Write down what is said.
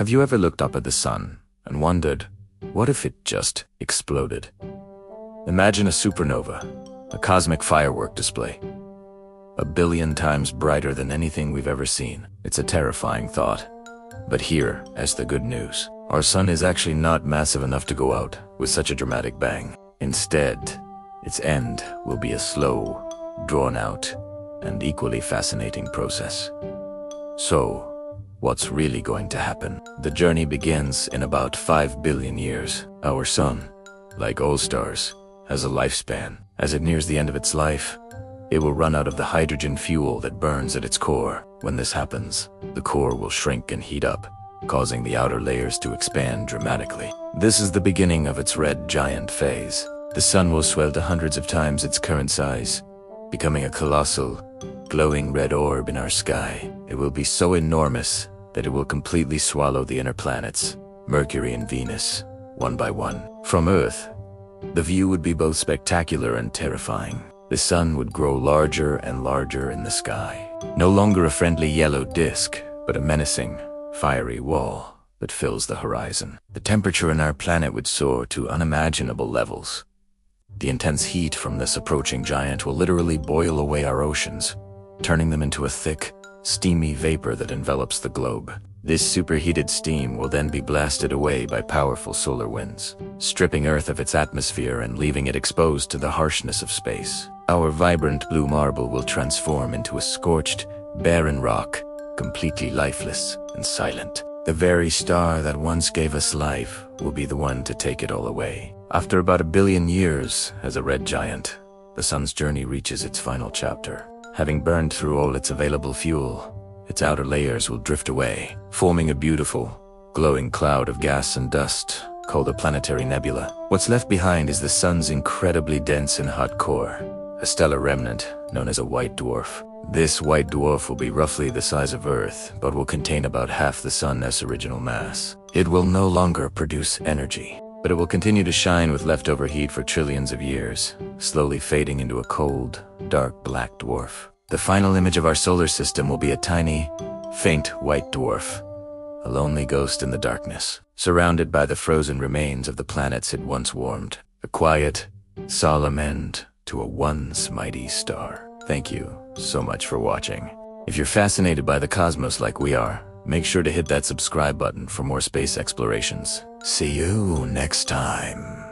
Have you ever looked up at the sun and wondered, what if it just exploded? Imagine a supernova, a cosmic firework display. 1,000,000,000 times brighter than anything we've ever seen. It's a terrifying thought. But here is the good news. Our sun is actually not massive enough to go out with such a dramatic bang. Instead, its end will be a slow, drawn-out, and equally fascinating process. So, what's really going to happen? The journey begins in about 5 billion years. Our sun, like all stars, has a lifespan. As it nears the end of its life, it will run out of the hydrogen fuel that burns at its core. When this happens, the core will shrink and heat up, causing the outer layers to expand dramatically. This is the beginning of its red giant phase. The sun will swell to hundreds of times its current size, becoming a colossal, glowing red orb in our sky. It will be so enormous that it will completely swallow the inner planets, Mercury and Venus, one by one. From Earth, the view would be both spectacular and terrifying. The sun would grow larger and larger in the sky. No longer a friendly yellow disk, but a menacing, fiery wall that fills the horizon. The temperature in our planet would soar to unimaginable levels. The intense heat from this approaching giant will literally boil away our oceans, turning them into a thick, steamy vapor that envelops the globe. This superheated steam will then be blasted away by powerful solar winds, stripping Earth of its atmosphere and leaving it exposed to the harshness of space. Our vibrant blue marble will transform into a scorched, barren rock, completely lifeless and silent. The very star that once gave us life will be the one to take it all away. After about 1 billion years as a red giant, the sun's journey reaches its final chapter. Having burned through all its available fuel, its outer layers will drift away, forming a beautiful, glowing cloud of gas and dust called a planetary nebula. What's left behind is the sun's incredibly dense and hot core, a stellar remnant known as a white dwarf. This white dwarf will be roughly the size of Earth, but will contain about half the sun's original mass. It will no longer produce energy, but it will continue to shine with leftover heat for trillions of years, slowly fading into a cold, dark black dwarf. The final image of our solar system will be a tiny, faint white dwarf, a lonely ghost in the darkness, surrounded by the frozen remains of the planets it once warmed. A quiet, solemn end to a once mighty star. Thank you so much for watching. If you're fascinated by the cosmos like we are, make sure to hit that subscribe button for more space explorations. See you next time.